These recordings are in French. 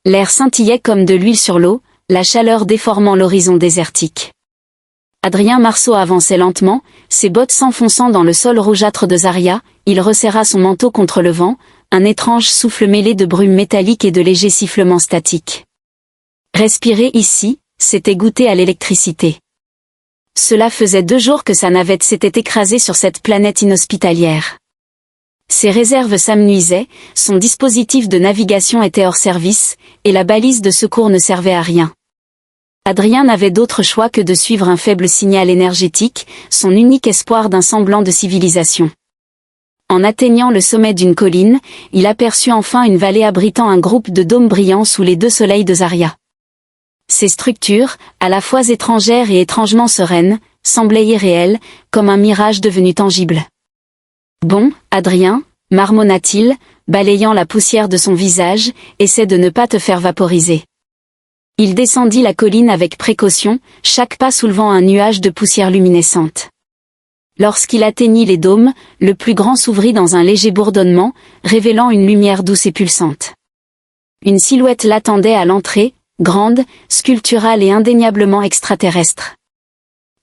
L'air scintillait comme de l'huile sur l'eau, la chaleur déformant l'horizon désertique. Adrien Marceau avançait lentement, ses bottes s'enfonçant dans le sol rougeâtre de Zaria, il resserra son manteau contre le vent, un étrange souffle mêlé de brume métallique et de légers sifflements statiques. Respirer ici, c'était goûter à l'électricité. Cela faisait 2 jours que sa navette s'était écrasée sur cette planète inhospitalière. Ses réserves s'amenuisaient, son dispositif de navigation était hors service, et la balise de secours ne servait à rien. Adrien n'avait d'autre choix que de suivre un faible signal énergétique, son unique espoir d'un semblant de civilisation. En atteignant le sommet d'une colline, il aperçut enfin une vallée abritant un groupe de dômes brillants sous les 2 soleils de Zaria. Ces structures, à la fois étrangères et étrangement sereines, semblaient irréelles, comme un mirage devenu tangible. « Bon, Adrien, marmonna-t-il, balayant la poussière de son visage, essaie de ne pas te faire vaporiser. » Il descendit la colline avec précaution, chaque pas soulevant un nuage de poussière luminescente. Lorsqu'il atteignit les dômes, le plus grand s'ouvrit dans un léger bourdonnement, révélant une lumière douce et pulsante. Une silhouette l'attendait à l'entrée, grande, sculpturale et indéniablement extraterrestre.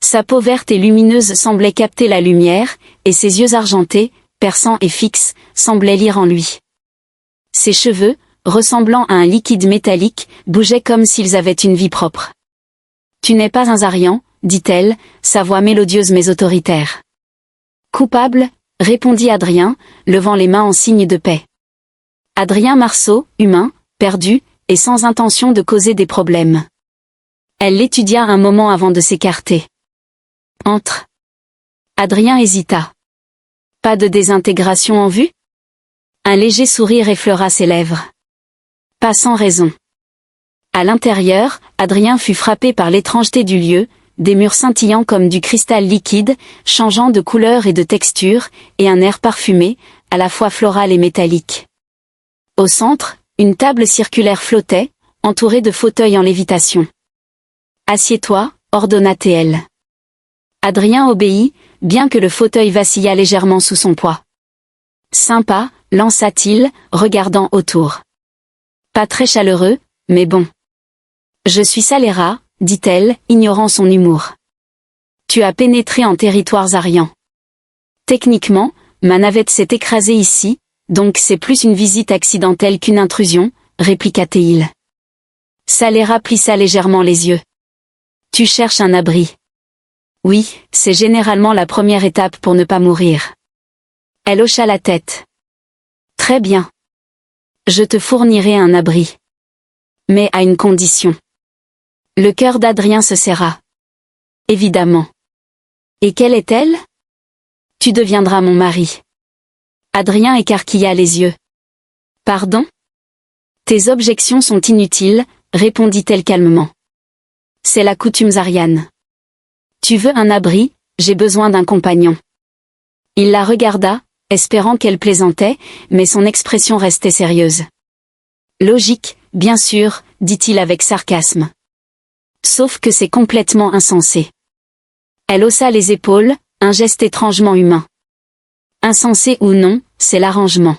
Sa peau verte et lumineuse semblait capter la lumière, et ses yeux argentés, perçants et fixes, semblaient lire en lui. Ses cheveux, ressemblant à un liquide métallique, bougeaient comme s'ils avaient une vie propre. « Tu n'es pas un Zarian, dit-elle, sa voix mélodieuse mais autoritaire. « Coupable, répondit Adrien, levant les mains en signe de paix. Adrien Marceau, humain, perdu, et sans intention de causer des problèmes. Elle l'étudia un moment avant de s'écarter. « Entre. » Adrien hésita. « Pas de désintégration en vue ?» Un léger sourire effleura ses lèvres. « Pas sans raison. » À l'intérieur, Adrien fut frappé par l'étrangeté du lieu, des murs scintillants comme du cristal liquide, changeant de couleur et de texture, et un air parfumé, à la fois floral et métallique. Au centre, une table circulaire flottait, entourée de fauteuils en lévitation. « Assieds-toi, ordonna-t-elle. Adrien obéit, bien que le fauteuil vacillât légèrement sous son poids. « Sympa, lança-t-il, regardant autour. Pas très chaleureux, mais bon. Je suis Saléra, dit-elle, ignorant son humour. Tu as pénétré en territoire zarian. Techniquement, ma navette s'est écrasée ici, donc c'est plus une visite accidentelle qu'une intrusion, répliqua-t-il. Saléra plissa légèrement les yeux. Tu cherches un abri. Oui, c'est généralement la première étape pour ne pas mourir. Elle hocha la tête. Très bien. Je te fournirai un abri. Mais à une condition. Le cœur d'Adrien se serra. Évidemment. Et quelle est-elle? Tu deviendras mon mari. Adrien écarquilla les yeux. Pardon? Tes objections sont inutiles, répondit-elle calmement. C'est la coutume zariane. Tu veux un abri, j'ai besoin d'un compagnon. Il la regarda, espérant qu'elle plaisantait, mais son expression restait sérieuse. Logique, bien sûr, dit-il avec sarcasme. Sauf que c'est complètement insensé. Elle haussa les épaules, un geste étrangement humain. Insensé ou non, c'est l'arrangement.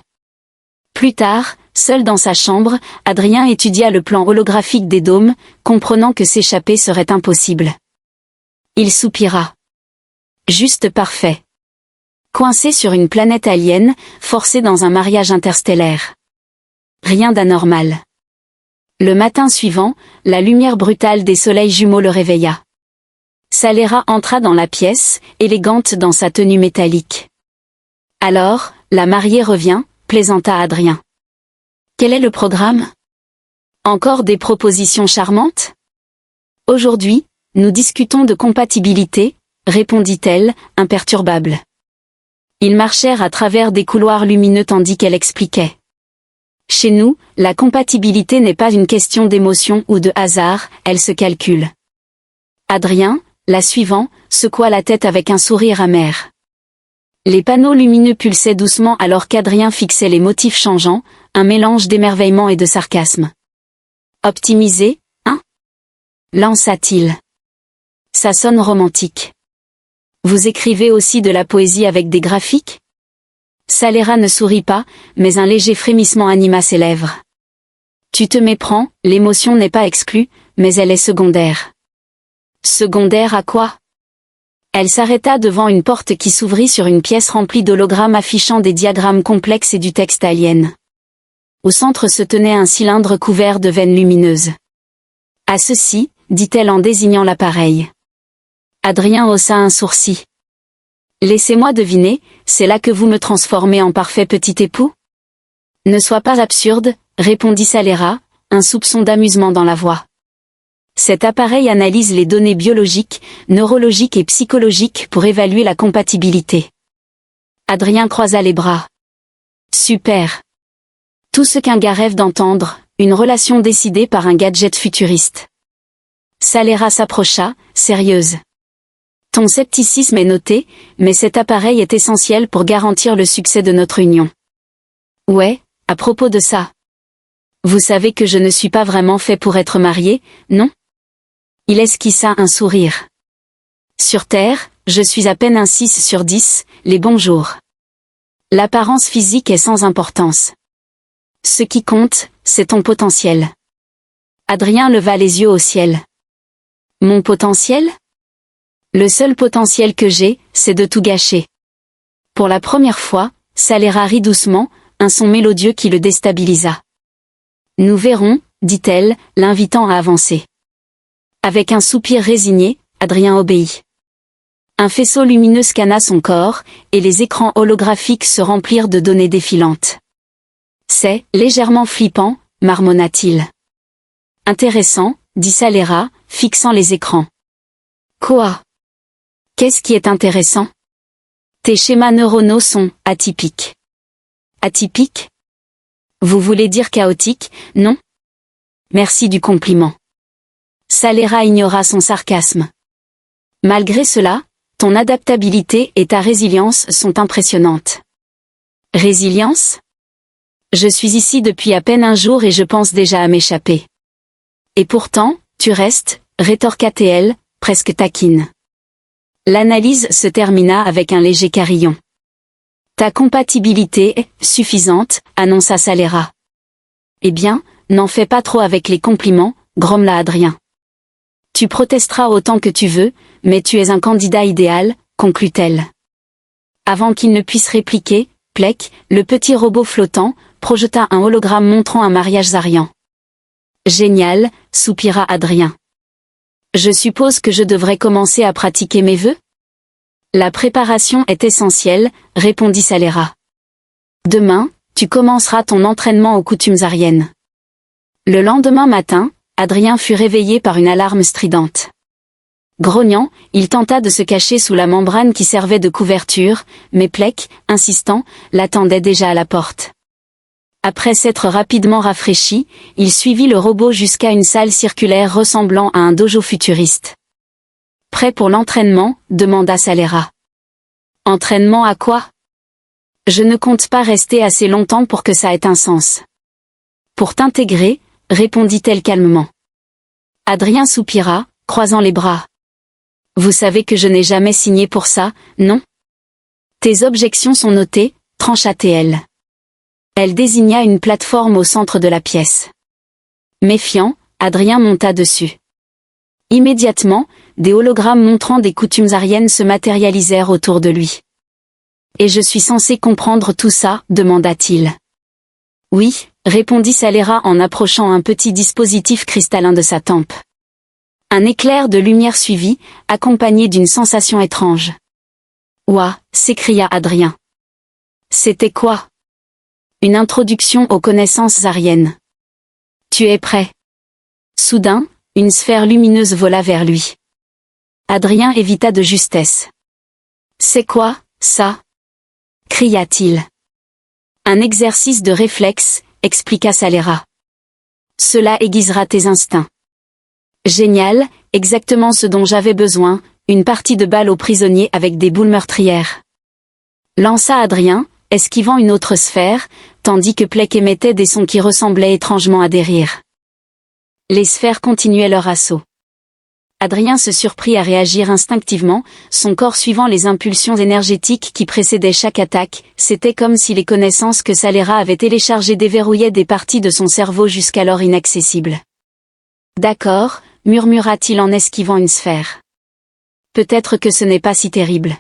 Plus tard, seul dans sa chambre, Adrien étudia le plan holographique des dômes, comprenant que s'échapper serait impossible. Il soupira. Juste parfait. Coincé sur une planète alien, forcé dans un mariage interstellaire. Rien d'anormal. Le matin suivant, la lumière brutale des soleils jumeaux le réveilla. Saléra entra dans la pièce, élégante dans sa tenue métallique. Alors, la mariée revient, plaisanta Adrien. Quel est le programme? Encore des propositions charmantes? Aujourd'hui, nous discutons de compatibilité, répondit-elle, imperturbable. Ils marchèrent à travers des couloirs lumineux tandis qu'elle expliquait. Chez nous, la compatibilité n'est pas une question d'émotion ou de hasard, elle se calcule. Adrien, la suivant, secoua la tête avec un sourire amer. Les panneaux lumineux pulsaient doucement alors qu'Adrien fixait les motifs changeants, un mélange d'émerveillement et de sarcasme. Optimisé, hein? Lança-t-il. Ça sonne romantique. Vous écrivez aussi de la poésie avec des graphiques? Saléra ne sourit pas, mais un léger frémissement anima ses lèvres. Tu te méprends, l'émotion n'est pas exclue, mais elle est secondaire. Secondaire à quoi? Elle s'arrêta devant une porte qui s'ouvrit sur une pièce remplie d'hologrammes affichant des diagrammes complexes et du texte alien. Au centre se tenait un cylindre couvert de veines lumineuses. À ceci, dit-elle en désignant l'appareil. Adrien haussa un sourcil. Laissez-moi deviner, c'est là que vous me transformez en parfait petit époux? Ne sois pas absurde, répondit Salera, un soupçon d'amusement dans la voix. Cet appareil analyse les données biologiques, neurologiques et psychologiques pour évaluer la compatibilité. Adrien croisa les bras. Super. Tout ce qu'un gars rêve d'entendre, une relation décidée par un gadget futuriste. Salera s'approcha, sérieuse. Ton scepticisme est noté, mais cet appareil est essentiel pour garantir le succès de notre union. Ouais, à propos de ça. Vous savez que je ne suis pas vraiment fait pour être marié, non? Il esquissa un sourire. Sur Terre, je suis à peine un 6 sur 10, les bons jours. L'apparence physique est sans importance. Ce qui compte, c'est ton potentiel. Adrien leva les yeux au ciel. Mon potentiel? Le seul potentiel que j'ai, c'est de tout gâcher. Pour la première fois, Salera rit doucement, un son mélodieux qui le déstabilisa. Nous verrons, dit-elle, l'invitant à avancer. Avec un soupir résigné, Adrien obéit. Un faisceau lumineux scanna son corps, et les écrans holographiques se remplirent de données défilantes. C'est légèrement flippant, marmonna-t-il. Intéressant, dit Salera, fixant les écrans. Quoi? Qu'est-ce qui est intéressant? Tes schémas neuronaux sont atypiques. Atypiques? Vous voulez dire chaotique, non? Merci du compliment. Salera ignora son sarcasme. Malgré cela, ton adaptabilité et ta résilience sont impressionnantes. Résilience? Je suis ici depuis à peine un jour et je pense déjà à m'échapper. Et pourtant, tu restes, rétorqua-t-elle, presque taquine. L'analyse se termina avec un léger carillon. Ta compatibilité est suffisante, annonça Salera. Eh bien, n'en fais pas trop avec les compliments, grommela Adrien. Tu protesteras autant que tu veux, mais tu es un candidat idéal, conclut-elle. Avant qu'il ne puisse répliquer, Plek, le petit robot flottant, projeta un hologramme montrant un mariage zaryan. Génial, soupira Adrien. Je suppose que je devrais commencer à pratiquer mes vœux? La préparation est essentielle, répondit Salera. Demain, tu commenceras ton entraînement aux coutumes aryennes. Le lendemain matin, Adrien fut réveillé par une alarme stridente. Grognant, il tenta de se cacher sous la membrane qui servait de couverture, mais Plek, insistant, l'attendait déjà à la porte. Après s'être rapidement rafraîchi, il suivit le robot jusqu'à une salle circulaire ressemblant à un dojo futuriste. Prêt pour l'entraînement, demanda Salera. Entraînement à quoi? Je ne compte pas rester assez longtemps pour que ça ait un sens. Pour t'intégrer, répondit-elle calmement. Adrien soupira, croisant les bras. Vous savez que je n'ai jamais signé pour ça, non? Tes objections sont notées, trancha-t-elle. Elle désigna une plateforme au centre de la pièce. Méfiant, Adrien monta dessus. Immédiatement, des hologrammes montrant des coutumes aryennes se matérialisèrent autour de lui. Et je suis censé comprendre tout ça, demanda-t-il. Oui, répondit Salera en approchant un petit dispositif cristallin de sa tempe. Un éclair de lumière suivit, accompagné d'une sensation étrange. Ouah, s'écria Adrien. C'était quoi? Une introduction aux connaissances aryennes. Tu es prêt? Soudain, une sphère lumineuse vola vers lui. Adrien évita de justesse. C'est quoi, ça? Cria-t-il. Un exercice de réflexe, expliqua Salera. Cela aiguisera tes instincts. Génial, exactement ce dont j'avais besoin, une partie de balle aux prisonniers avec des boules meurtrières. Lança Adrien, esquivant une autre sphère, tandis que Plek émettait des sons qui ressemblaient étrangement à des rires. Les sphères continuaient leur assaut. Adrien se surprit à réagir instinctivement, son corps suivant les impulsions énergétiques qui précédaient chaque attaque. C'était comme si les connaissances que Salera avait téléchargées déverrouillaient des parties de son cerveau jusqu'alors inaccessibles. D'accord, murmura-t-il en esquivant une sphère. Peut-être que ce n'est pas si terrible.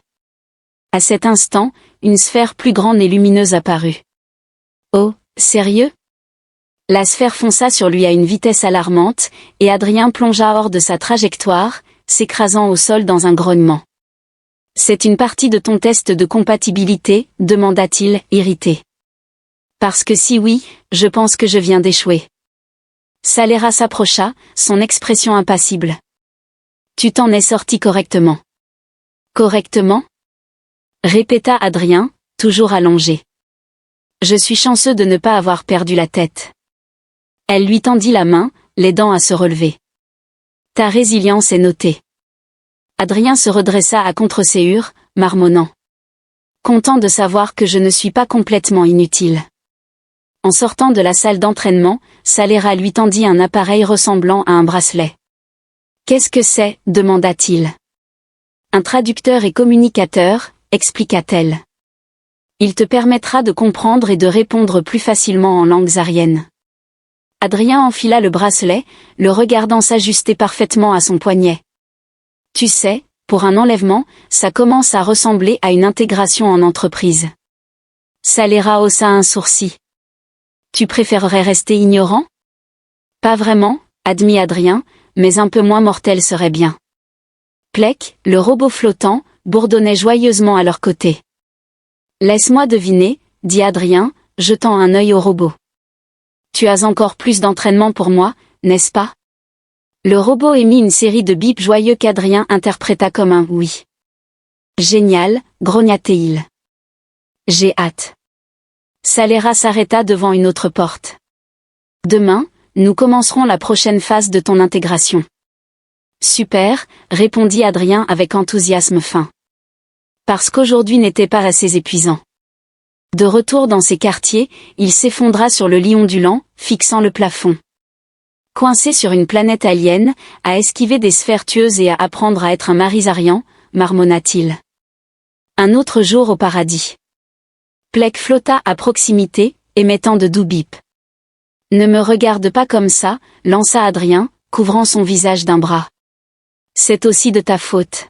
À cet instant, une sphère plus grande et lumineuse apparut. Oh, sérieux? La sphère fonça sur lui à une vitesse alarmante, et Adrien plongea hors de sa trajectoire, s'écrasant au sol dans un grognement. « C'est une partie de ton test de compatibilité ?» demanda-t-il, irrité. « Parce que si oui, je pense que je viens d'échouer. » Salera s'approcha, son expression impassible. « Tu t'en es sorti correctement. »« Correctement ?» répéta Adrien, toujours allongé. « Je suis chanceux de ne pas avoir perdu la tête. » Elle lui tendit la main, l'aidant à se relever. « Ta résilience est notée. » Adrien se redressa à contre-séhur, marmonnant. « Content de savoir que je ne suis pas complètement inutile. » En sortant de la salle d'entraînement, Salera lui tendit un appareil ressemblant à un bracelet. « Qu'est-ce que c'est ?» demanda-t-il. « Un traducteur et communicateur » expliqua-t-elle. « Il te permettra de comprendre et de répondre plus facilement en langues ariennes. » Adrien enfila le bracelet, le regardant s'ajuster parfaitement à son poignet. « Tu sais, pour un enlèvement, ça commence à ressembler à une intégration en entreprise. » Salera haussa un sourcil. « Tu préférerais rester ignorant ? » Pas vraiment, admit Adrien, mais un peu moins mortel serait bien. Plek, le robot flottant, bourdonnait joyeusement à leur côté. « Laisse-moi deviner, dit Adrien, jetant un œil au robot. Tu as encore plus d'entraînement pour moi, n'est-ce pas ? Le robot émit une série de bips joyeux qu'Adrien interpréta comme un oui. Génial, grogna-t-il. J'ai hâte. Salera s'arrêta devant une autre porte. Demain, nous commencerons la prochaine phase de ton intégration. Super, répondit Adrien avec enthousiasme fin. Parce qu'aujourd'hui n'était pas assez épuisant. De retour dans ses quartiers, il s'effondra sur le lit ondulant, fixant le plafond. Coincé sur une planète alien, à esquiver des sphères tueuses et à apprendre à être un marisarian, marmonna-t-il. Un autre jour au paradis. Plek flotta à proximité, émettant de doux bips. Ne me regarde pas comme ça, lança Adrien, couvrant son visage d'un bras. C'est aussi de ta faute.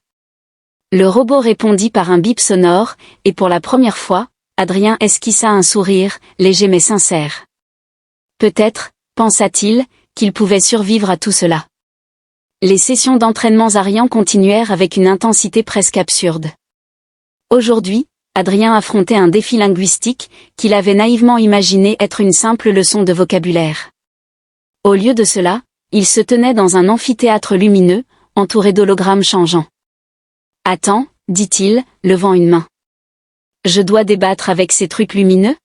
Le robot répondit par un bip sonore, et pour la première fois, Adrien esquissa un sourire, léger mais sincère. Peut-être, pensa-t-il, qu'il pouvait survivre à tout cela. Les sessions d'entraînement ariens continuèrent avec une intensité presque absurde. Aujourd'hui, Adrien affrontait un défi linguistique qu'il avait naïvement imaginé être une simple leçon de vocabulaire. Au lieu de cela, il se tenait dans un amphithéâtre lumineux, entouré d'hologrammes changeants. « Attends, dit-il, levant une main. Je dois débattre avec ces trucs lumineux ?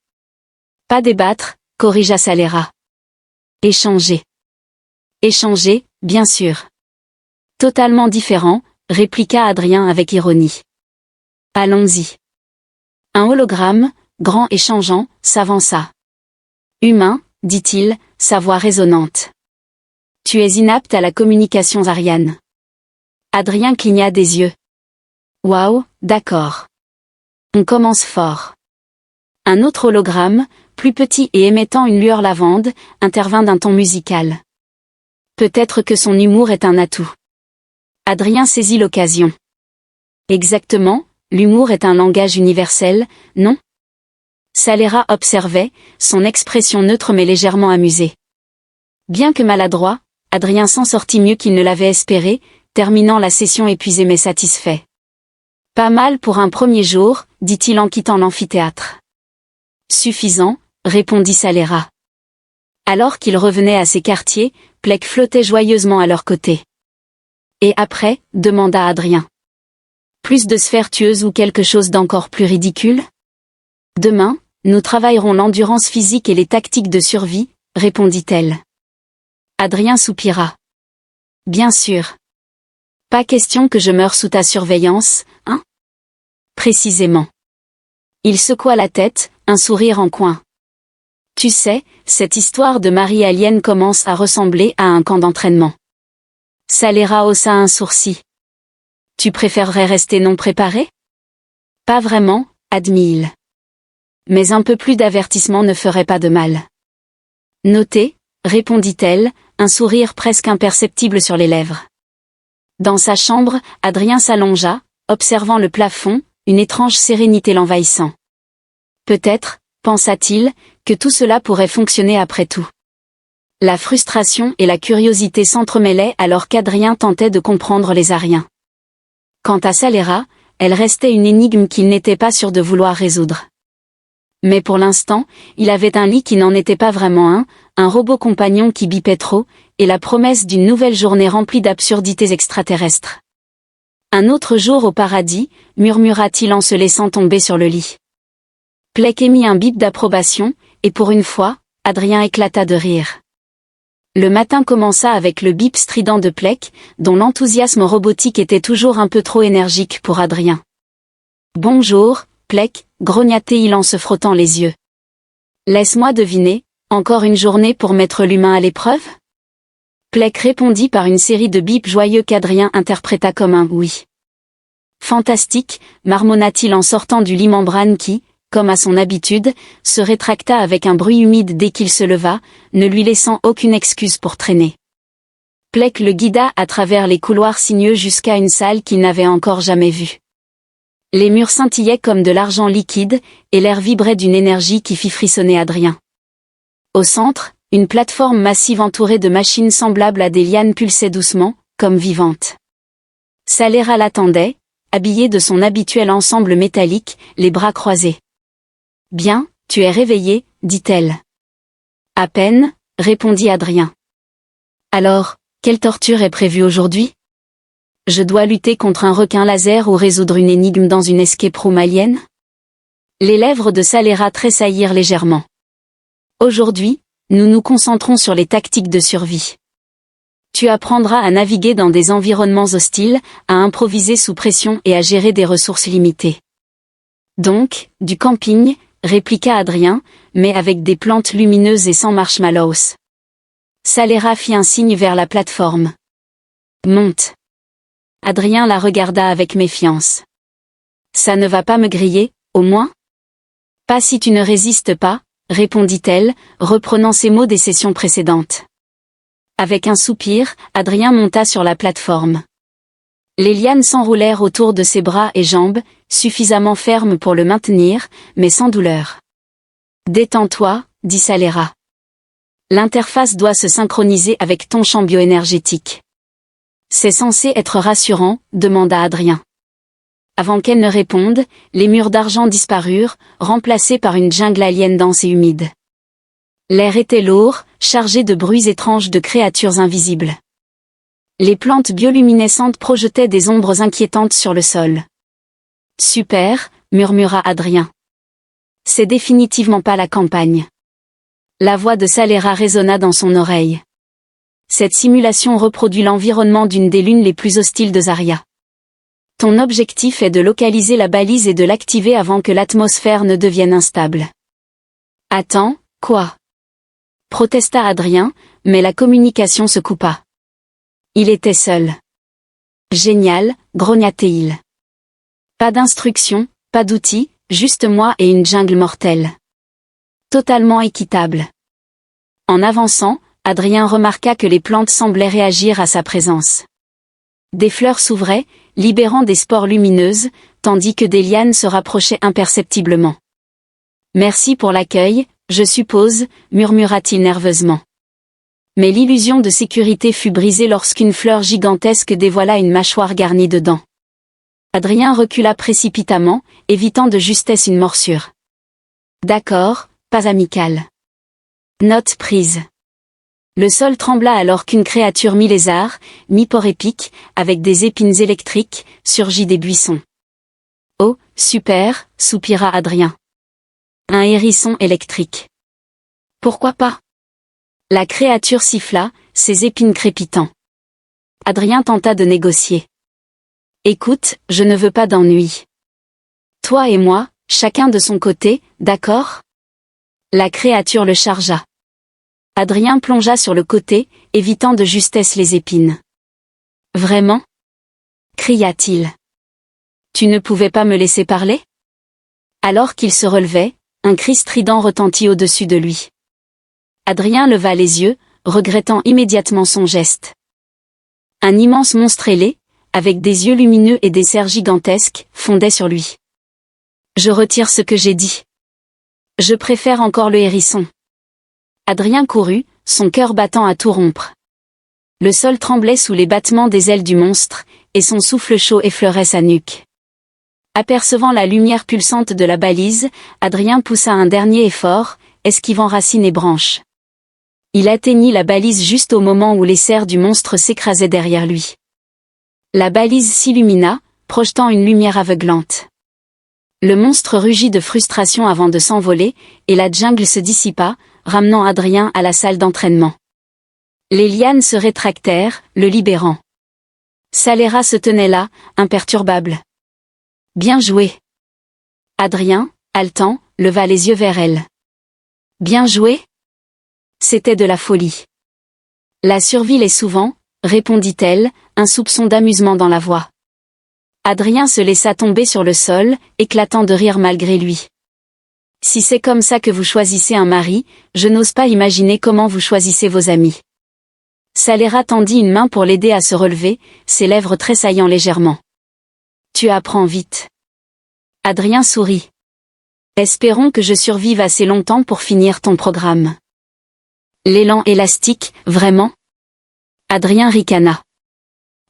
Pas débattre, corrigea Salera. Échanger. Échanger, bien sûr. Totalement différent, répliqua Adrien avec ironie. Allons-y. Un hologramme, grand et changeant, s'avança. Humain, dit-il, sa voix résonnante. Tu es inapte à la communication ariane. Adrien cligna des yeux. Waouh, d'accord. On commence fort. Un autre hologramme, plus petit et émettant une lueur lavande, intervint d'un ton musical. Peut-être que son humour est un atout. Adrien saisit l'occasion. Exactement, l'humour est un langage universel, non ? Salera observait, son expression neutre mais légèrement amusée. Bien que maladroit, Adrien s'en sortit mieux qu'il ne l'avait espéré, terminant la session épuisé mais satisfait. Pas mal pour un premier jour, dit-il en quittant l'amphithéâtre. Suffisant, répondit Salera. Alors qu'il revenait à ses quartiers, Plek flottait joyeusement à leur côté. Et après, demanda Adrien. Plus de sphères tueuses ou quelque chose d'encore plus ridicule ? Demain, nous travaillerons l'endurance physique et les tactiques de survie, répondit-elle. Adrien soupira. Bien sûr. Pas question que je meure sous ta surveillance, hein ? Précisément. Il secoua la tête, un sourire en coin. Tu sais, cette histoire de Marie alien commence à ressembler à un camp d'entraînement. Saléra haussa un sourcil. Tu préférerais rester non préparé? Pas vraiment, admit-il. Mais un peu plus d'avertissement ne ferait pas de mal. Notez, répondit-elle, un sourire presque imperceptible sur les lèvres. Dans sa chambre, Adrien s'allongea, observant le plafond, une étrange sérénité l'envahissant. Peut-être, pensa-t-il, que tout cela pourrait fonctionner après tout. La frustration et la curiosité s'entremêlaient alors qu'Adrien tentait de comprendre les Ariens. Quant à Saléra, elle restait une énigme qu'il n'était pas sûr de vouloir résoudre. Mais pour l'instant, il avait un lit qui n'en était pas vraiment un robot compagnon qui bipait trop, et la promesse d'une nouvelle journée remplie d'absurdités extraterrestres. Un autre jour au paradis, murmura-t-il en se laissant tomber sur le lit. Plek émit un bip d'approbation, et pour une fois, Adrien éclata de rire. Le matin commença avec le bip strident de Plek, dont l'enthousiasme robotique était toujours un peu trop énergique pour Adrien. « Bonjour, Plek », grogna-t-il en se frottant les yeux. « Laisse-moi deviner, encore une journée pour mettre l'humain à l'épreuve ?» Plek répondit par une série de bips joyeux qu'Adrien interpréta comme un « oui ». « Fantastique », marmonna-t-il en sortant du lit membrane qui, comme à son habitude, se rétracta avec un bruit humide dès qu'il se leva, ne lui laissant aucune excuse pour traîner. Plek le guida à travers les couloirs sinueux jusqu'à une salle qu'il n'avait encore jamais vue. Les murs scintillaient comme de l'argent liquide, et l'air vibrait d'une énergie qui fit frissonner Adrien. Au centre, une plateforme massive entourée de machines semblables à des lianes pulsait doucement, comme vivantes. Saléra l'attendait, habillée de son habituel ensemble métallique, les bras croisés. « Bien, tu es réveillé, dit-elle. »« À peine, » répondit Adrien. « Alors, quelle torture est prévue aujourd'hui ? Je dois lutter contre un requin laser ou résoudre une énigme dans une escape room alien ?» Les lèvres de Saléra tressaillirent légèrement. « Aujourd'hui, nous nous concentrons sur les tactiques de survie. Tu apprendras à naviguer dans des environnements hostiles, à improviser sous pression et à gérer des ressources limitées. »« Donc, du camping », répliqua Adrien, mais avec des plantes lumineuses et sans marshmallows. Saléra fit un signe vers la plateforme. « Monte. » Adrien la regarda avec méfiance. « Ça ne va pas me griller, au moins ? » « Pas si tu ne résistes pas, » répondit-elle, reprenant ses mots des sessions précédentes. Avec un soupir, Adrien monta sur la plateforme. Les lianes s'enroulèrent autour de ses bras et jambes, suffisamment fermes pour le maintenir, mais sans douleur. « Détends-toi, » dit Saléra. « L'interface doit se synchroniser avec ton champ bioénergétique. »« C'est censé être rassurant, » demanda Adrien. Avant qu'elle ne réponde, les murs d'argent disparurent, remplacés par une jungle alien dense et humide. L'air était lourd, chargé de bruits étranges de créatures invisibles. Les plantes bioluminescentes projetaient des ombres inquiétantes sur le sol. « Super », murmura Adrien. « C'est définitivement pas la campagne. » La voix de Saléra résonna dans son oreille. Cette simulation reproduit l'environnement d'une des lunes les plus hostiles de Zarya. Ton objectif est de localiser la balise et de l'activer avant que l'atmosphère ne devienne instable. Attends, quoi ? Protesta Adrien, mais la communication se coupa. Il était seul. Génial, grogna-t-il. Pas d'instructions, pas d'outils, juste moi et une jungle mortelle. Totalement équitable. En avançant, Adrien remarqua que les plantes semblaient réagir à sa présence. Des fleurs s'ouvraient, libérant des spores lumineuses, tandis que des lianes se rapprochaient imperceptiblement. « Merci pour l'accueil, je suppose, » murmura-t-il nerveusement. Mais l'illusion de sécurité fut brisée lorsqu'une fleur gigantesque dévoila une mâchoire garnie de dents. Adrien recula précipitamment, évitant de justesse une morsure. D'accord, pas amical. Note prise. Le sol trembla alors qu'une créature mi-lézard, mi-porc-épic, avec des épines électriques, surgit des buissons. « Oh, super !» soupira Adrien. « Un hérisson électrique. »« Pourquoi pas ?» La créature siffla, ses épines crépitant. Adrien tenta de négocier. « Écoute, je ne veux pas d'ennui. Toi et moi, chacun de son côté, d'accord ?» La créature le chargea. Adrien plongea sur le côté, évitant de justesse les épines. Vraiment? Cria-t-il. Tu ne pouvais pas me laisser parler? Alors qu'il se relevait, un cri strident retentit au-dessus de lui. Adrien leva les yeux, regrettant immédiatement son geste. Un immense monstre ailé, avec des yeux lumineux et des serres gigantesques, fondait sur lui. Je retire ce que j'ai dit. Je préfère encore le hérisson. Adrien courut, son cœur battant à tout rompre. Le sol tremblait sous les battements des ailes du monstre, et son souffle chaud effleurait sa nuque. Apercevant la lumière pulsante de la balise, Adrien poussa un dernier effort, esquivant racines et branches. Il atteignit la balise juste au moment où les serres du monstre s'écrasaient derrière lui. La balise s'illumina, projetant une lumière aveuglante. Le monstre rugit de frustration avant de s'envoler, et la jungle se dissipa, ramenant Adrien à la salle d'entraînement. Les lianes se rétractèrent, le libérant. Saléra se tenait là, imperturbable. Bien joué. Adrien, haletant, leva les yeux vers elle. Bien joué? C'était de la folie. La survie l'est souvent, répondit-elle, un soupçon d'amusement dans la voix. Adrien se laissa tomber sur le sol, éclatant de rire malgré lui. Si c'est comme ça que vous choisissez un mari, je n'ose pas imaginer comment vous choisissez vos amis. Saléra tendit une main pour l'aider à se relever, ses lèvres tressaillant légèrement. Tu apprends vite. Adrien sourit. Espérons que je survive assez longtemps pour finir ton programme. L'élan élastique, vraiment? Adrien ricana.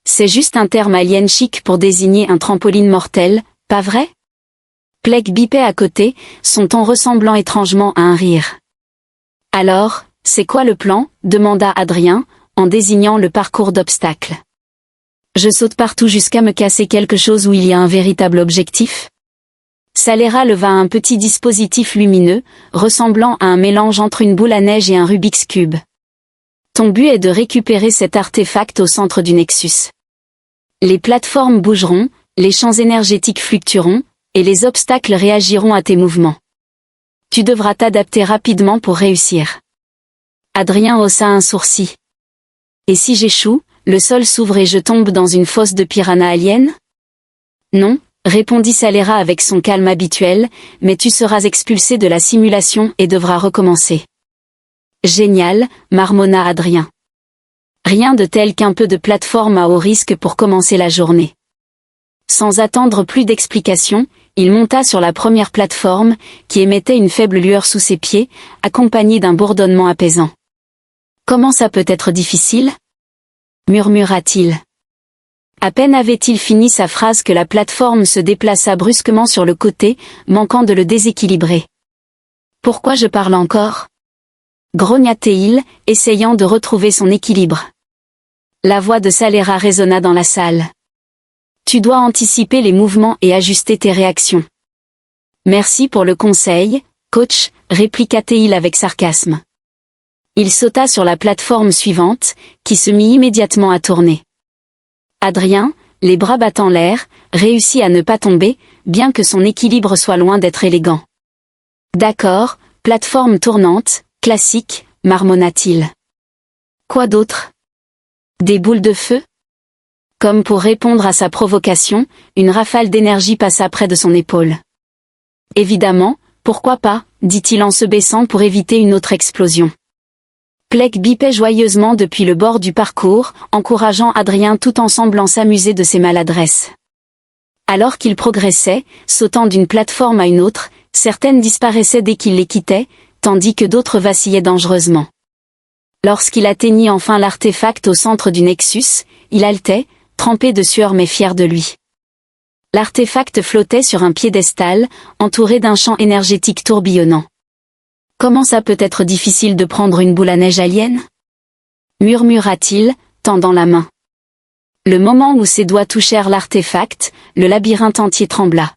C'est juste un terme alien chic pour désigner un trampoline mortel, pas vrai? Plek bipait à côté, son ton ressemblant étrangement à un rire. Alors, c'est quoi le plan? Demanda Adrien, en désignant le parcours d'obstacles. Je saute partout jusqu'à me casser quelque chose où il y a un véritable objectif? Saléra leva un petit dispositif lumineux, ressemblant à un mélange entre une boule à neige et un Rubik's Cube. Ton but est de récupérer cet artefact au centre du Nexus. Les plateformes bougeront, les champs énergétiques fluctueront, et les obstacles réagiront à tes mouvements. Tu devras t'adapter rapidement pour réussir. Adrien haussa un sourcil. Et si j'échoue, le sol s'ouvre et je tombe dans une fosse de piranha alien? Non, répondit Saléra avec son calme habituel, mais tu seras expulsé de la simulation et devras recommencer. Génial, marmonna Adrien. Rien de tel qu'un peu de plateforme à haut risque pour commencer la journée. Sans attendre plus d'explications, il monta sur la première plateforme, qui émettait une faible lueur sous ses pieds, accompagnée d'un bourdonnement apaisant. Comment ça peut être difficile? Murmura-t-il. À peine avait-il fini sa phrase que la plateforme se déplaça brusquement sur le côté, manquant de le déséquilibrer. Pourquoi je parle encore? Grogna-t-il, essayant de retrouver son équilibre. La voix de Saléra résonna dans la salle. Tu dois anticiper les mouvements et ajuster tes réactions. Merci pour le conseil, coach, répliqua-t-il avec sarcasme. Il sauta sur la plateforme suivante, qui se mit immédiatement à tourner. Adrien, les bras battant l'air, réussit à ne pas tomber, bien que son équilibre soit loin d'être élégant. D'accord, plateforme tournante, classique, marmonna-t-il. Quoi d'autre? Des boules de feu? Comme pour répondre à sa provocation, une rafale d'énergie passa près de son épaule. Évidemment, pourquoi pas, dit-il en se baissant pour éviter une autre explosion. Plek bipait joyeusement depuis le bord du parcours, encourageant Adrien tout en semblant s'amuser de ses maladresses. Alors qu'il progressait, sautant d'une plateforme à une autre, certaines disparaissaient dès qu'il les quittait, tandis que d'autres vacillaient dangereusement. Lorsqu'il atteignit enfin l'artefact au centre du Nexus, il haletait, trempé de sueur mais fier de lui. L'artefact flottait sur un piédestal, entouré d'un champ énergétique tourbillonnant. Comment ça peut être difficile de prendre une boule à neige alien? Murmura-t-il, tendant la main. Le moment où ses doigts touchèrent l'artefact, le labyrinthe entier trembla.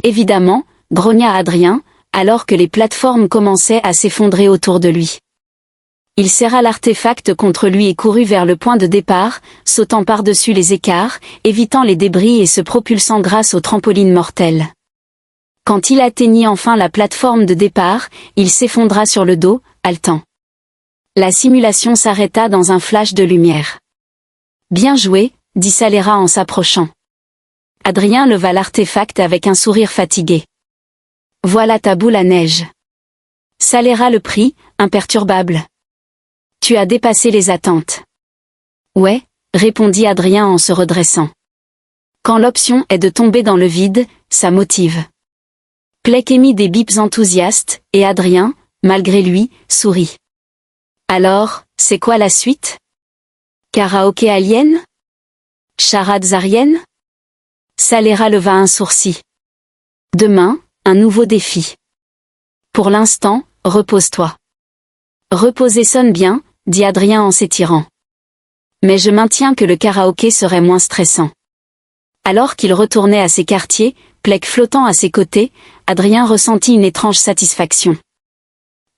Évidemment, grogna Adrien, alors que les plateformes commençaient à s'effondrer autour de lui. Il serra l'artefact contre lui et courut vers le point de départ, sautant par-dessus les écarts, évitant les débris et se propulsant grâce au trampoline mortel. Quand il atteignit enfin la plateforme de départ, il s'effondra sur le dos, haletant. La simulation s'arrêta dans un flash de lumière. Bien joué, dit Saléra en s'approchant. Adrien leva l'artefact avec un sourire fatigué. Voilà ta boule à neige. Saléra le prit, imperturbable. Tu as dépassé les attentes. Ouais, répondit Adrien en se redressant. Quand l'option est de tomber dans le vide, ça motive. Plek émit des bips enthousiastes, et Adrien, malgré lui, sourit. Alors, c'est quoi la suite? Karaoké alien? Charades ariennes? Saléra leva un sourcil. Demain, un nouveau défi. Pour l'instant, repose-toi. Reposer sonne bien, dit Adrien en s'étirant. Mais je maintiens que le karaoké serait moins stressant. Alors qu'il retournait à ses quartiers, Plek flottant à ses côtés, Adrien ressentit une étrange satisfaction.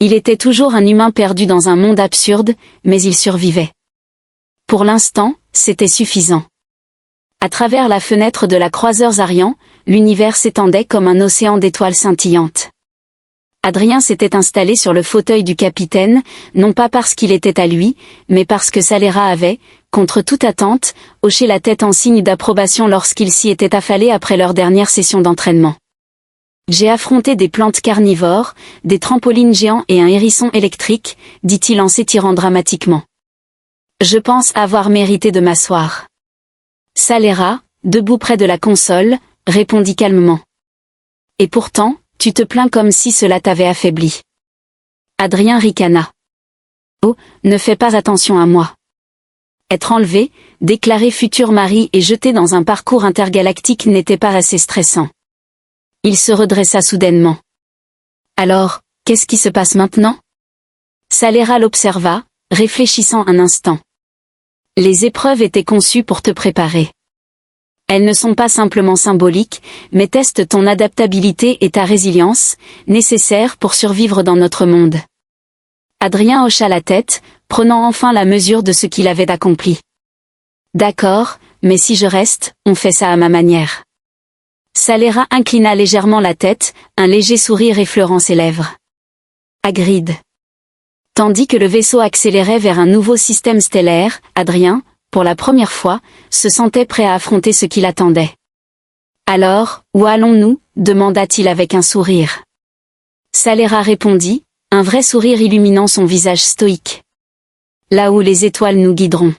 Il était toujours un humain perdu dans un monde absurde, mais il survivait. Pour l'instant, c'était suffisant. À travers la fenêtre de la croiseuse Arian, l'univers s'étendait comme un océan d'étoiles scintillantes. Adrien s'était installé sur le fauteuil du capitaine, non pas parce qu'il était à lui, mais parce que Saléra avait, contre toute attente, hoché la tête en signe d'approbation lorsqu'il s'y était affalé après leur dernière session d'entraînement. J'ai affronté des plantes carnivores, des trampolines géants et un hérisson électrique, dit-il en s'étirant dramatiquement. Je pense avoir mérité de m'asseoir. Saléra, debout près de la console, répondit calmement. Et pourtant, tu te plains comme si cela t'avait affaibli. Adrien ricana. Oh, ne fais pas attention à moi. Être enlevé, déclaré futur mari et jeté dans un parcours intergalactique n'était pas assez stressant. Il se redressa soudainement. Alors, qu'est-ce qui se passe maintenant? Saléra l'observa, réfléchissant un instant. Les épreuves étaient conçues pour te préparer. Elles ne sont pas simplement symboliques, mais testent ton adaptabilité et ta résilience, nécessaires pour survivre dans notre monde. Adrien hocha la tête, prenant enfin la mesure de ce qu'il avait accompli. D'accord, mais si je reste, on fait ça à ma manière. Saléra inclina légèrement la tête, un léger sourire effleurant ses lèvres. Hagrid. Tandis que le vaisseau accélérait vers un nouveau système stellaire, Adrien, pour la première fois, se sentait prêt à affronter ce qui l'attendait. Alors, où allons-nous? Demanda-t-il avec un sourire. Saléra répondit, un vrai sourire illuminant son visage stoïque. Là où les étoiles nous guideront.